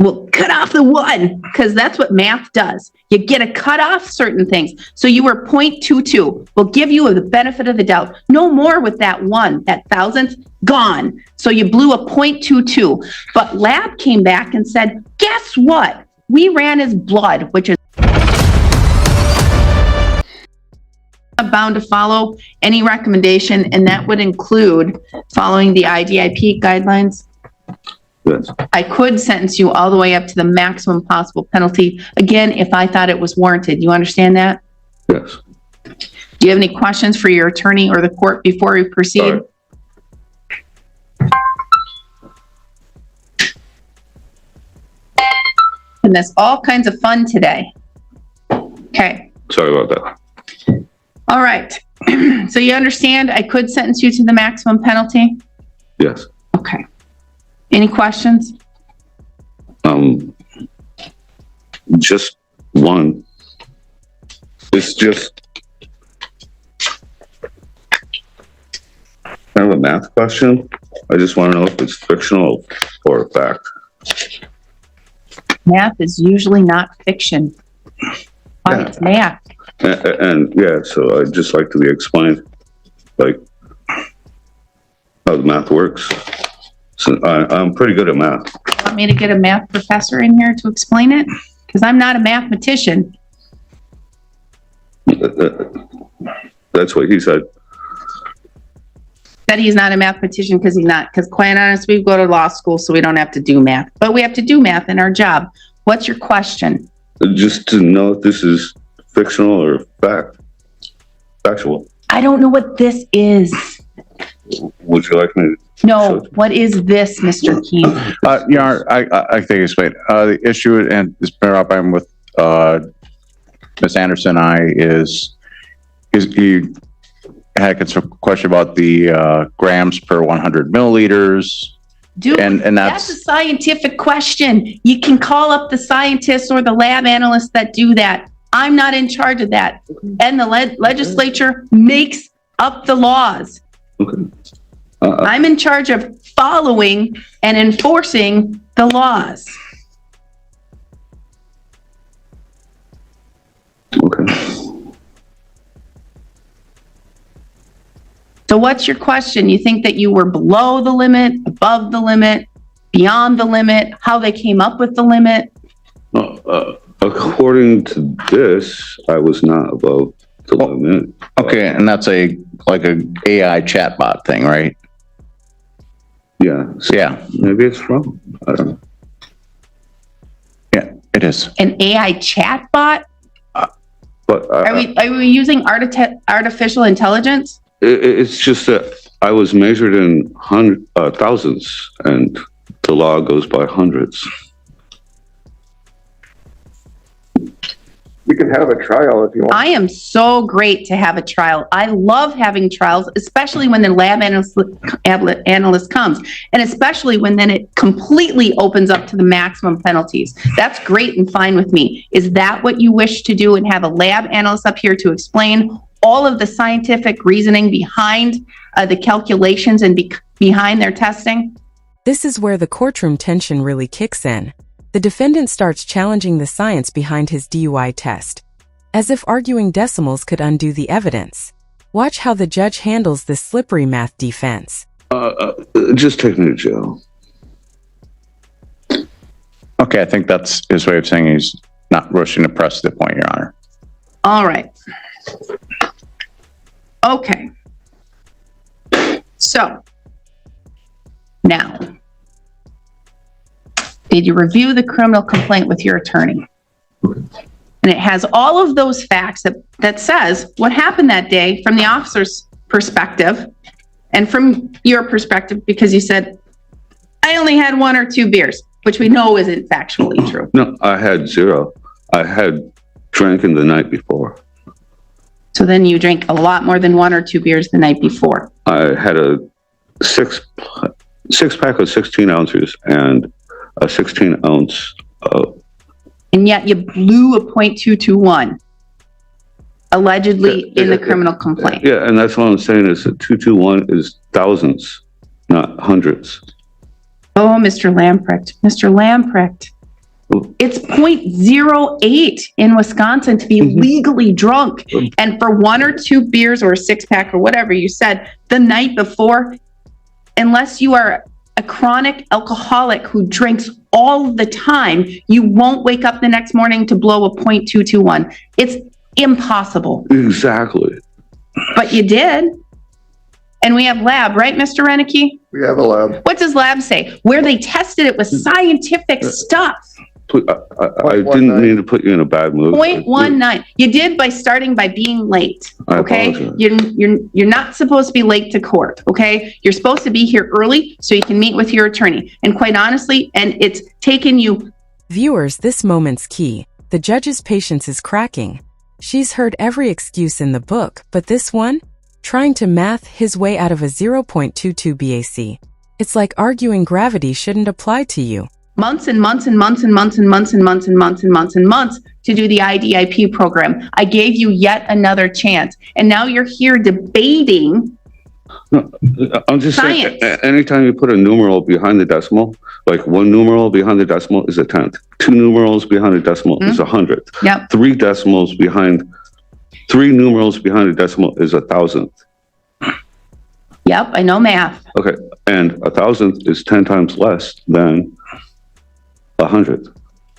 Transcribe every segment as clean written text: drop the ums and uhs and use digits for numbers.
Well, cut off the 1, because that's what math does. You get to cut off certain things. So you were 0.22. We'll give you the benefit of the doubt. No more with that 1, that thousandth, gone. So you blew a 0.22. But lab came back and said, guess what? We ran his blood, which is bound to follow any recommendation, and that would include following the IDIP guidelines. Yes. I could sentence you all the way up to the maximum possible penalty, again, if I thought it was warranted. You understand that? Yes. Do you have any questions for your attorney or the court before we proceed? And that's all kinds of fun today. Okay. Sorry about that. All right. So you understand I could sentence you to the maximum penalty? Yes. Okay. Any questions? Just one. It's just kind of a math question. I just want to know if it's fictional or fact. Math is usually not fiction. Why, it's math. And yeah, so I'd just like to be explained, like, how the math works. So I'm pretty good at math. You want me to get a math professor in here to explain it? Because I'm not a mathematician. That's what he said. That he's not a mathematician because he's not. Because quite honestly, we go to law school, so we don't have to do math. But we have to do math in our job. What's your question? Just to know if this is fictional or factual. I don't know what this is. Would you like me to? No, what is this, Mr. Keene? Your Honor, I think I explained. The issue, and it's been up with Ms. Anderson is he had a question about the grams per 100 milliliters. Dude, and that's a scientific question. You can call up the scientists or the lab analysts that do that. I'm not in charge of that. And the legislature makes up the laws. Okay. I'm in charge of following and enforcing the laws. Okay. So what's your question? You think that you were below the limit, above the limit, beyond the limit, how they came up with the limit? According to this, I was not above the limit. Okay, and that's like a AI chatbot thing, right? Yeah. So Yeah. maybe it's wrong. I don't know. Yeah, it is. An AI chatbot? But Are we using artificial intelligence? it's just that I was measured in thousands, and the law goes by hundreds. We can have a trial if you want. I am so great to have a trial. I love having trials, especially when the lab analyst comes, and especially when then it completely opens up to the maximum penalties. That's great and fine with me. Is that what you wish to do, and have a lab analyst up here to explain all of the scientific reasoning behind the calculations and behind their testing? This is where the courtroom tension really kicks in. The defendant starts challenging the science behind his DUI test, as if arguing decimals could undo the evidence. Watch how the judge handles this slippery math defense. Just take me to jail. Okay, I think that's his way of saying he's not rushing to press the point, Your Honor. All right. Okay. So, now, did you review the criminal complaint with your attorney? And it has all of those facts that says what happened that day from the officer's perspective and from your perspective, because you said, I only had 1 or 2 beers, which we know isn't factually true. No, I had 0. I had drinking the night before. So then you drank a lot more than 1 or 2 beers the night before. I had a six pack of 16 ounces and a 16 ounce and yet you blew a .221 allegedly in the criminal complaint. Yeah, and that's what I'm saying is that 221 is thousands, not hundreds. Oh, Mr. Lamprecht. Mr. Lamprecht, It's 0.08 in Wisconsin to be legally drunk. And for 1 or 2 beers or a 6-pack or whatever you said the night before, unless you are a chronic alcoholic who drinks all the time, you won't wake up the next morning to blow a 0.221. It's impossible. Exactly. But you did. And we have lab, right, Mr. Renicky? We have a lab. What does lab say? Where they tested it with scientific stuff. I didn't mean to put you in a bad mood. 0.19. You did by starting by being late. I Okay, apologize. you're not supposed to be late to court. Okay, you're supposed to be here early so you can meet with your attorney. And quite honestly, and it's taken you. Viewers, this moment's key. The judge's patience is cracking. She's heard every excuse in the book, but this one? Trying to math his way out of a 0.22 BAC. It's like arguing gravity shouldn't apply to you. Months and months and months and months and months and months and months and months and months to do the IDIP program. I gave you yet another chance. And now you're here debating. No, I'm just Science. saying, anytime you put a numeral behind the decimal, like 1 numeral behind the decimal is a tenth. 2 numerals behind the decimal is a hundredth. Yep. 3 numerals behind the decimal is 1,000th. Yep, I know math. Okay, and 1,000th is 10 times less than 100th.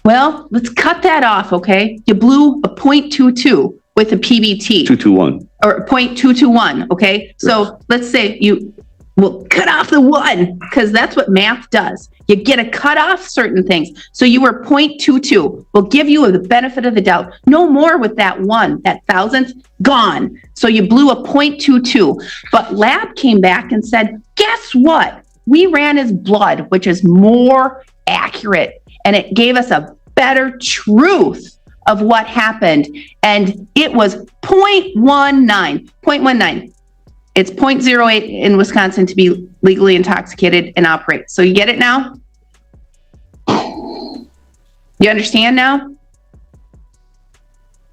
Well, let's cut that off, okay? You blew a 0.22 with a PBT. 221. Or 0.221, okay? So let's say you will cut off the 1, because that's what math does. You get to cut off certain things. So you were 0.22. We'll give you the benefit of the doubt. No more with that 1, that 1,000th, gone. So you blew a 0.22. But lab came back and said, guess what? We ran his blood, which is more accurate. And it gave us a better truth of what happened. And it was 0.19. 0.19. It's 0.08 in Wisconsin to be legally intoxicated and operate. So you get it now? You understand now?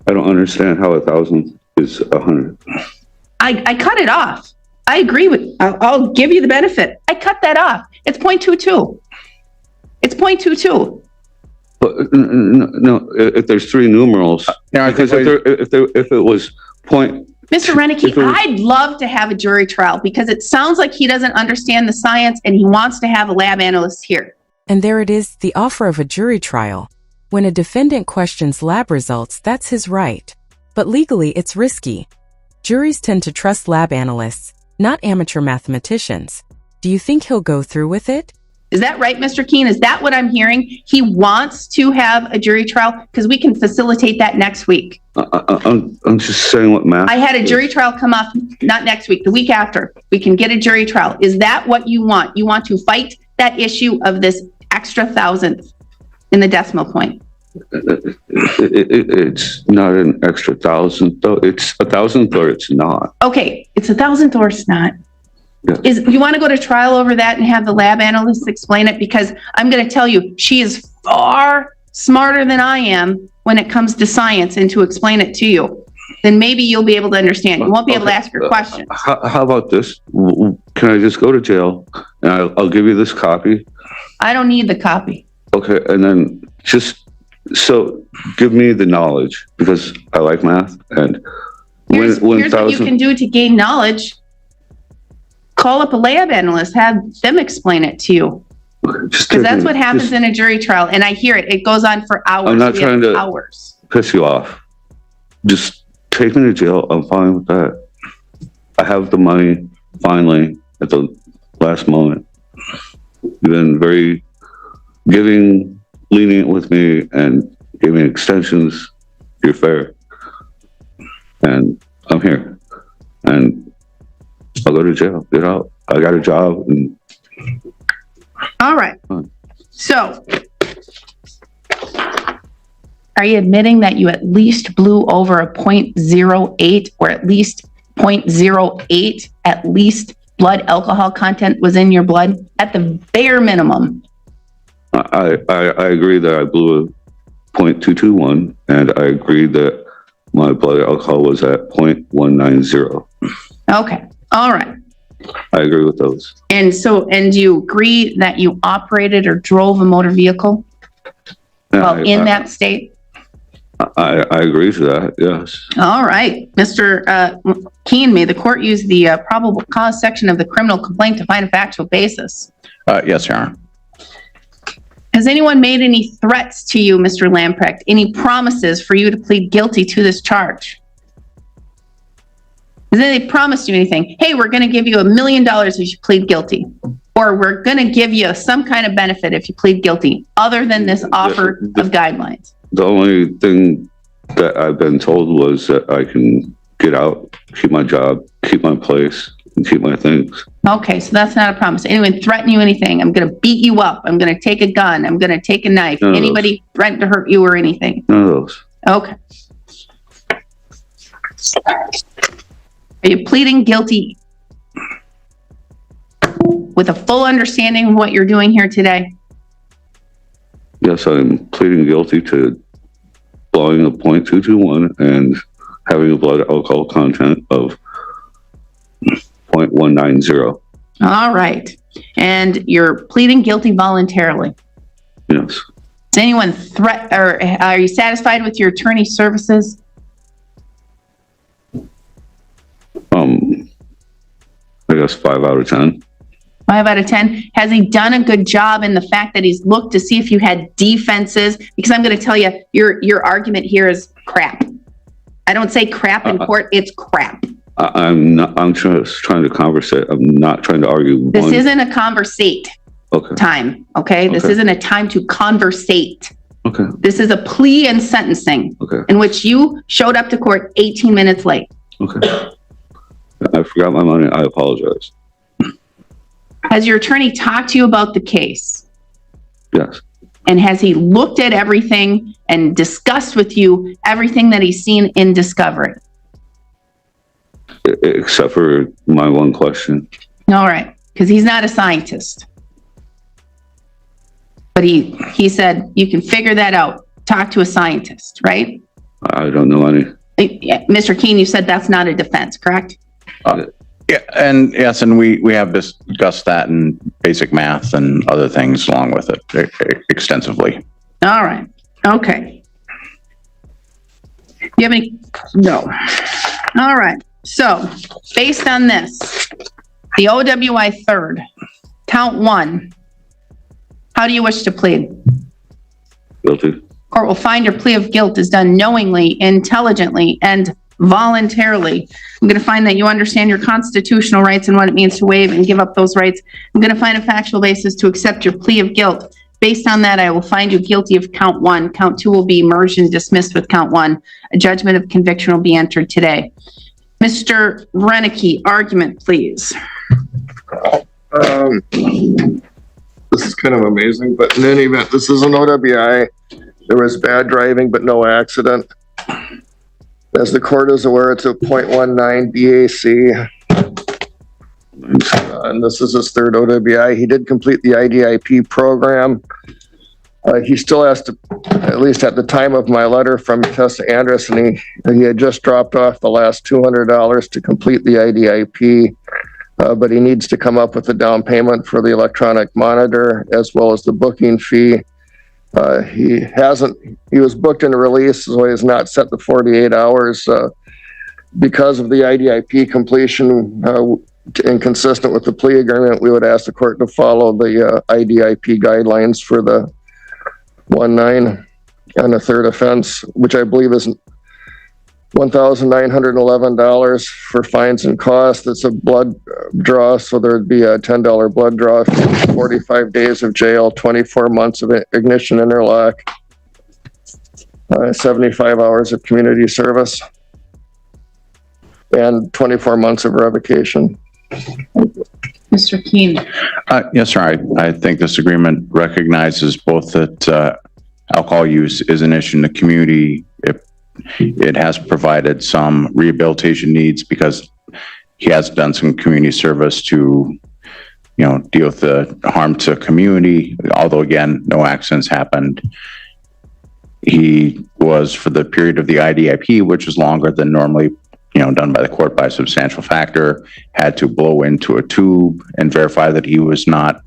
I don't understand how 1,000 is 100. I cut it off. I agree with, I'll give you the benefit. I cut that off. It's 0.22. It's 0.22. But no, if there's 3 numerals, because if it was point. Mr. Renicky, I'd love to have a jury trial because it sounds like he doesn't understand the science and he wants to have a lab analyst here. And there it is, the offer of a jury trial. When a defendant questions lab results, that's his right. But legally, it's risky. Juries tend to trust lab analysts, not amateur mathematicians. Do you think he'll go through with it? Is that right, Mr. Keene? Is that what I'm hearing? He wants to have a jury trial because we can facilitate that next week. I'm just saying what math. I had a jury trial come up, not next week, the week after. We can get a jury trial. Is that what you want? You want to fight that issue of this extra 1,000th in the decimal point? It's not an extra 1,000th, though. It's 1,000th or it's not. Okay, it's 1,000th or it's not. Yes. You want to go to trial over that and have the lab analyst explain it? Because I'm going to tell you, she is far smarter than I am when it comes to science and to explain it to you. Then maybe you'll be able to understand. You won't be able to ask your questions. How about this? Can I just go to jail and I'll give you this copy? I don't need the copy. Okay, and then just so give me the knowledge because I like math and Here's what you can do to gain knowledge. Call up a lab analyst, have them explain it to you. Because that's what happens in a jury trial. And I hear it. It goes on for hours. I'm not trying to hours. piss you off. Just take me to jail. I'm fine with that. I have the money finally at the last moment. You've been very giving, lenient with me and giving extensions. You're fair. And I'm here. And I'll go to jail, get out. I got a job. And All right. So, are you admitting that you at least blew over a 0.08 or at least 0.08, at least blood alcohol content was in your blood at the bare minimum? I agree that I blew a 0.221 and I agree that my blood alcohol was at 0.190. Okay. All right. I agree with those. And do you agree that you operated or drove a motor vehicle? while in that state? I agree to that, yes. All right, Mr. Keen, may the court use the probable cause section of the criminal complaint to find a factual basis? Yes, Your Honor. Has anyone made any threats to you, Mr. Lamprecht? Any promises for you to plead guilty to this charge? Has they promised you anything? Hey, we're going to give you $1 million if you plead guilty. Or we're going to give you some kind of benefit if you plead guilty, other than this offer of guidelines. The only thing that I've been told was that I can get out, keep my job, keep my place, and keep my things. Okay, so that's not a promise. Anyone threaten you anything? I'm going to beat you up. I'm going to take a gun. I'm going to take a knife. None of Anybody threaten to hurt you or anything? None of those. Okay. Are you pleading guilty with a full understanding of what you're doing here today? Yes, I'm pleading guilty to blowing a .221 and having a blood alcohol content of 0.190. All right. And you're pleading guilty voluntarily. Yes. Does anyone or are you satisfied with your attorney's services? I guess 5 out of 10. 5 out of 10. Has he done a good job in the fact that he's looked to see if you had defenses? Because I'm going to tell you, your argument here is crap. I don't say crap in court, it's crap. I'm just trying to conversate. I'm not trying to argue. This isn't a conversate Okay. time, okay? This Okay. isn't a time to conversate. Okay. This is a plea and sentencing Okay. in which you showed up to court 18 minutes late. Okay. I forgot my money. I apologize. Has your attorney talked to you about the case? Yes. And has he looked at everything and discussed with you everything that he's seen in discovery? Except for my one question. All right, because he's not a scientist. But he said you can figure that out. Talk to a scientist, right? I don't know any. Mr. Keen, you said that's not a defense, correct? Yeah, and yes, and we have discussed that in basic math and other things along with it extensively. All right. Okay. You have any? No. All right. So, based on this, the OWI third, count 1, how do you wish to plead? Guilty. Court will find your plea of guilt is done knowingly, intelligently, and voluntarily. I'm going to find that you understand your constitutional rights and what it means to waive and give up those rights. I'm going to find a factual basis to accept your plea of guilt. Based on that, I will find you guilty of count 1. Count 2 will be merged and dismissed with count 1. A judgment of conviction will be entered today. Mr. Renicky, argument, please. This is kind of amazing, but in any event, this is an OWI. There was bad driving, but no accident. As the court is aware, it's a .19 BAC. And this is his third OWI. He did complete the IDIP program. He still has to, at least at the time of my letter from Tessa Anderson, he had just dropped off the last $200 to complete the IDIP. But he needs to come up with a down payment for the electronic monitor as well as the booking fee. He was booked and released, so he has not set the 48 hours. Because of the IDIP completion, inconsistent with the plea agreement, we would ask the court to follow the IDIP guidelines for the 1-9 and a third offense, which I believe is $1,911 for fines and costs. It's a blood draw, so there'd be a $10 blood draw, 45 days of jail, 24 months of ignition interlock, 75 hours of community service, and 24 months of revocation. Mr. Keen. Yes, sir. I think this agreement recognizes both that alcohol use is an issue in the community. It has provided some rehabilitation needs because he has done some community service to, deal with the harm to community. Although again, no accidents happened. He was, for the period of the IDIP, which is longer than normally, done by the court by a substantial factor, had to blow into a tube and verify that he was not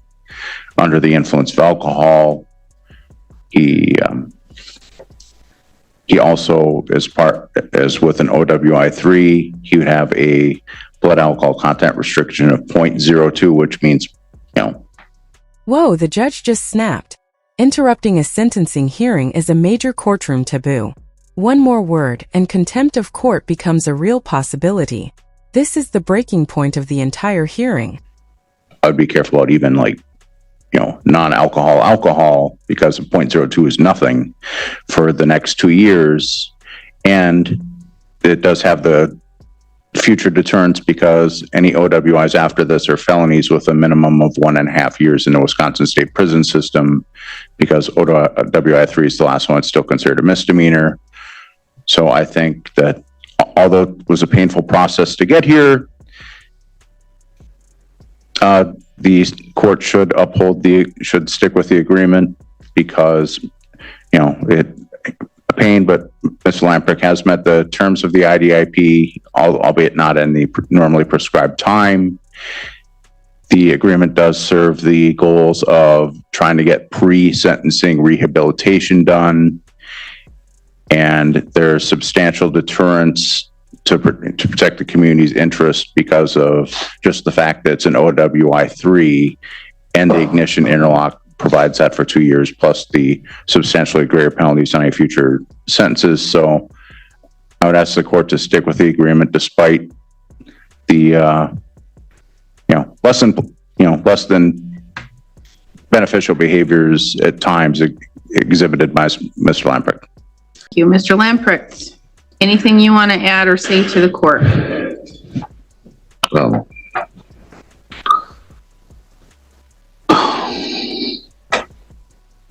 under the influence of alcohol. He He also, as with an OWI-3, he would have a blood alcohol content restriction of 0.02, which means, Whoa, the judge just snapped. Interrupting a sentencing hearing is a major courtroom taboo. One more word, and contempt of court becomes a real possibility. This is the breaking point of the entire hearing. I'd be careful about even non-alcohol alcohol, because 0.02 is nothing for the next 2 years. And it does have the future deterrence, because any OWIs after this are felonies with a minimum of 1.5 years in the Wisconsin state prison system, because OWI-3 is the last one. It's still considered a misdemeanor. So I think that although it was a painful process to get here, the court should should stick with the agreement, because, it a pain, but Mr. Lamprecht has met the terms of the IDIP, albeit not in the normally prescribed time. The agreement does serve the goals of trying to get pre-sentencing rehabilitation done, and there's substantial deterrence to protect the community's interest because of just the fact that it's an OWI-3 and the ignition interlock provides that for 2 years, plus the substantially greater penalties on any future sentences. So I would ask the court to stick with the agreement despite the, less than beneficial behaviors at times exhibited by Mr. Lamprecht. Thank you, Mr. Lamprecht. Anything you want to add or say to the court?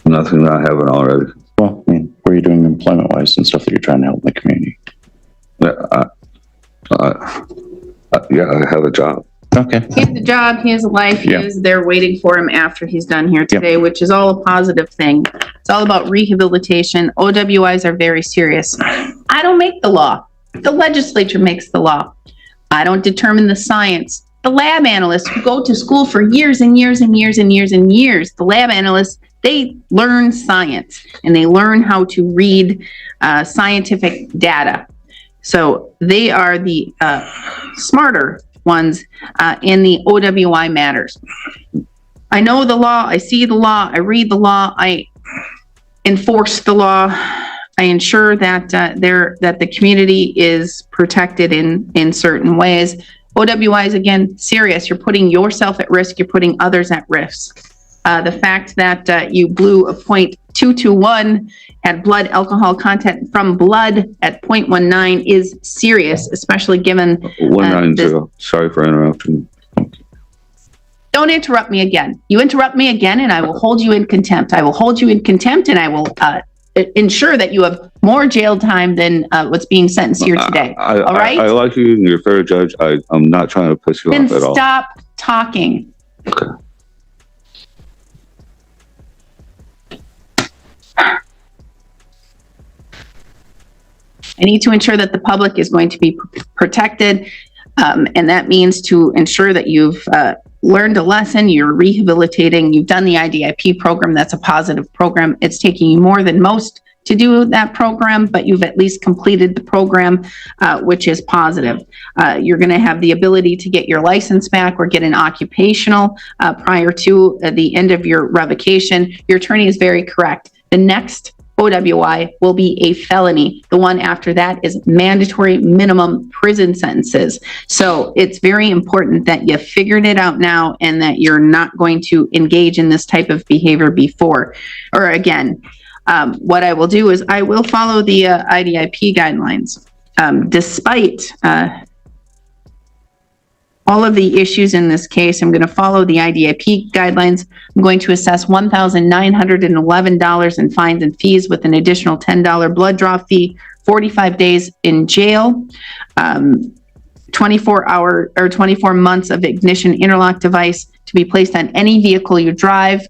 Nothing that I haven't already. Well, what are you doing employment-wise and stuff that you're trying to help in the community? Yeah, I have a job. Okay. He has a job, he has a life, he is there waiting for him after he's done here today, which is all a positive thing. It's all about rehabilitation. OWIs are very serious. I don't make the law. The legislature makes the law. I don't determine the science. The lab analysts who go to school for years and years and years and years and years, the lab analysts, they learn science and they learn how to read scientific data. So they are the smarter ones in the OWI matters. I know the law, I see the law, I read the law, I enforce the law, I ensure that that the community is protected in certain ways. OWI is, again, serious. You're putting yourself at risk, you're putting others at risk. The fact that you blew a 0.221 at blood alcohol content from blood at 0.19 is serious, especially given 190. Sorry for interrupting. Don't interrupt me again. You interrupt me again and I will hold you in contempt. I will hold you in contempt and I will ensure that you have more jail time than what's being sentenced here today. All right? I like you and you're a fair judge. I'm not trying to piss you Then off at all. stop talking. Okay. I need to ensure that the public is going to be protected, and that means to ensure that you've learned a lesson, you're rehabilitating, you've done the IDIP program. That's a positive program. It's taking you more than most to do that program, but you've at least completed the program, which is positive. You're going to have the ability to get your license back or get an occupational prior to the end of your revocation. Your attorney is very correct. The next OWI will be a felony. The one after that is mandatory minimum prison sentences. So it's very important that you figured it out now and that you're not going to engage in this type of behavior before or again. What I will do is I will follow the IDIP guidelines. Despite all of the issues in this case, I'm going to follow the IDIP guidelines. I'm going to assess $1,911 in fines and fees with an additional $10 blood draw fee, 45 days in jail, 24 months of ignition interlock device to be placed on any vehicle you drive.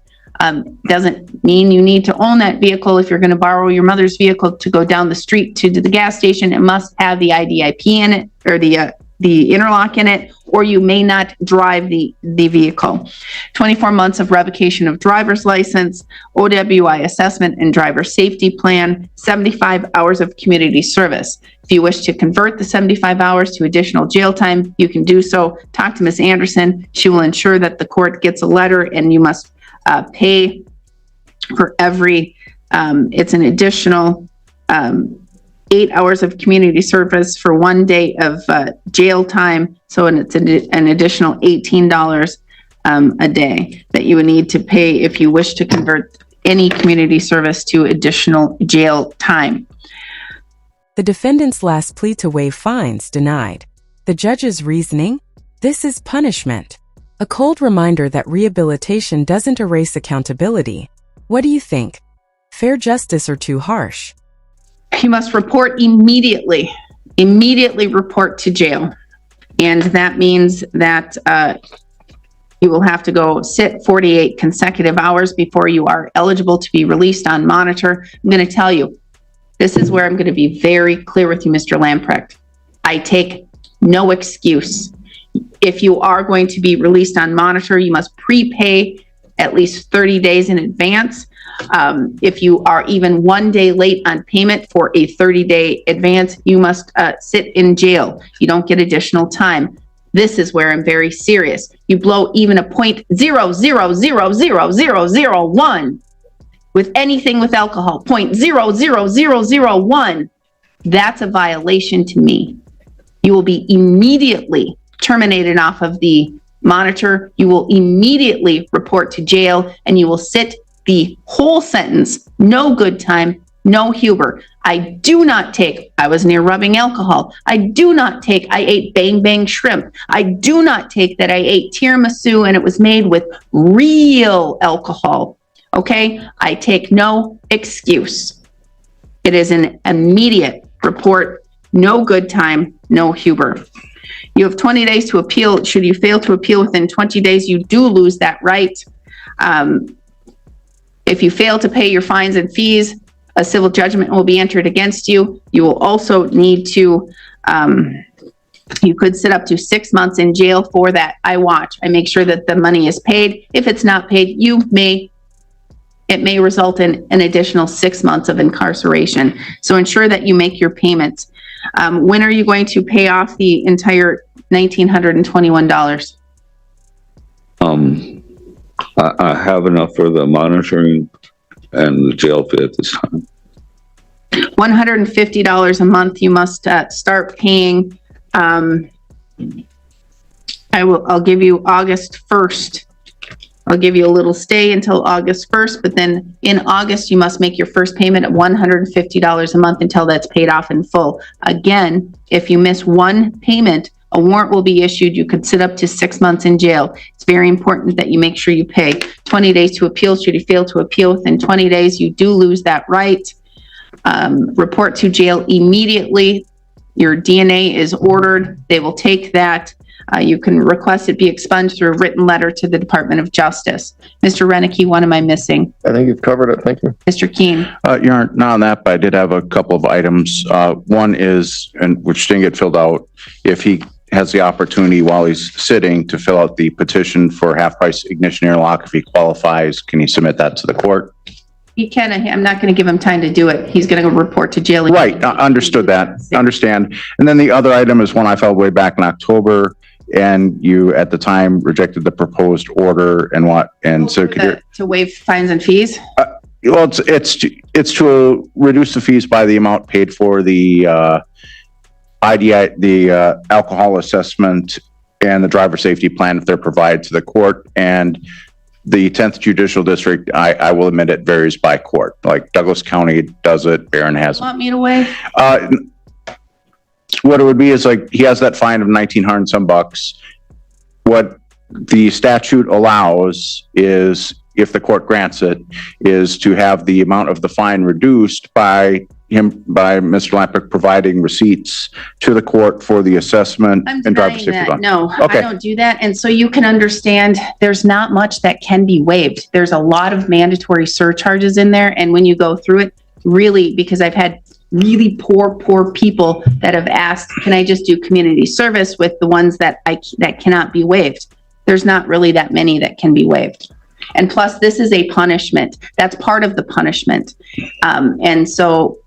Doesn't mean you need to own that vehicle. If you're going to borrow your mother's vehicle to go down the street to the gas station, it must have the IDIP in it, or the the interlock in it, or you may not drive the vehicle. 24 months of revocation of driver's license, OWI assessment and driver safety plan, 75 hours of community service. If you wish to convert the 75 hours to additional jail time, you can do so. Talk to Ms. Anderson. She will ensure that the court gets a letter, and you must pay for every, it's an additional 8 hours of community service for 1 day of jail time. So it's an additional $18 a day that you would need to pay if you wish to convert any community service to additional jail time. The defendant's last plea to waive fines denied. The judge's reasoning? This is punishment. A cold reminder that rehabilitation doesn't erase accountability. What do you think? Fair justice or too harsh? You must report immediately report to jail. And that means that you will have to go sit 48 consecutive hours before you are eligible to be released on monitor. I'm going to tell you, this is where I'm going to be very clear with you, Mr. Lamprecht. I take no excuse. If you are going to be released on monitor, you must prepay at least 30 days in advance. If you are even 1 day late on payment for a 30-day advance, you must sit in jail. You don't get additional time. This is where I'm very serious. You blow even a 0.0000001 with anything with alcohol, 0.00001, that's a violation to me. You will be immediately terminated off of the monitor. You will immediately report to jail, and you will sit the whole sentence, no good time, no Huber. I was near rubbing alcohol. I ate bang bang shrimp. I do not take that I ate tiramisu and it was made with real alcohol. Okay? I take no excuse. It is an immediate report, no good time, no Huber. You have 20 days to appeal. Should you fail to appeal within 20 days, you do lose that right. If you fail to pay your fines and fees, a civil judgment will be entered against you. You will also need to, you could sit up to 6 months in jail for that. I make sure that the money is paid. If it's not paid, it may result in an additional 6 months of incarceration. So ensure that you make your payments. When are you going to pay off the entire $1,921? I have enough for the monitoring and the jail fee at this time. $150 a month you must start paying. I'll give you August 1st. I'll give you a little stay until August 1st, but then in August, you must make your first payment at $150 a month until that's paid off in full. Again, if you miss one payment, a warrant will be issued. You could sit up to 6 months in jail. It's very important that you make sure you pay. 20 days to appeal. Should you fail to appeal within 20 days, you do lose that right. Report to jail immediately. Your DNA is ordered. They will take that. You can request it be expunged through a written letter to the Department of Justice. Mr. Renicky, what am I missing? I think you've covered it. Thank you. Mr. Keene. You're not on that, but I did have a couple of items. One is, and which didn't get filled out, if he has the opportunity while he's sitting to fill out the petition for half-price ignition interlock, if he qualifies, can he submit that to the court? He can. I'm not going to give him time to do it. He's going to go report to jail. Right. Understood that. Understand. And then the other item is one I filed way back in October, and you at the time rejected the proposed order so could you to waive fines and fees? Well, it's to reduce the fees by the amount paid for the IDI, the alcohol assessment and the driver safety plan if they're provided to the court. And the 10th Judicial District, I will admit it varies by court. Like Douglas County does it, Barron has it. Want me to waive? What it would be is like he has that fine of $1,900 and some bucks. What the statute allows is, if the court grants it, is to have the amount of the fine reduced by Mr. Lamprecht providing receipts to the court for the assessment and driver safety fund. No, okay. I don't do that. And so you can understand there's not much that can be waived. There's a lot of mandatory surcharges in there. And when you go through it, really, because I've had really poor people that have asked, can I just do community service with the ones that that cannot be waived? There's not really that many that can be waived. And plus, this is a punishment. That's part of the punishment. And so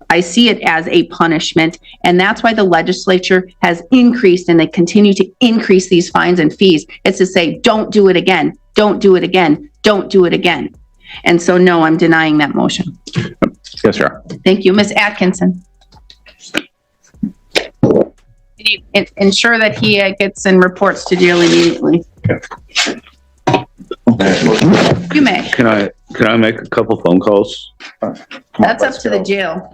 I see it as a punishment. And that's why the legislature has increased, and they continue to increase these fines and fees. It's to say, don't do it again. Don't do it again. Don't do it again. And so, no, I'm denying that motion. Yes, sir. Thank you. Ms. Atkinson. Can you ensure that he gets and reports to jail immediately? You may. Can I make a couple phone calls? That's up to the jail.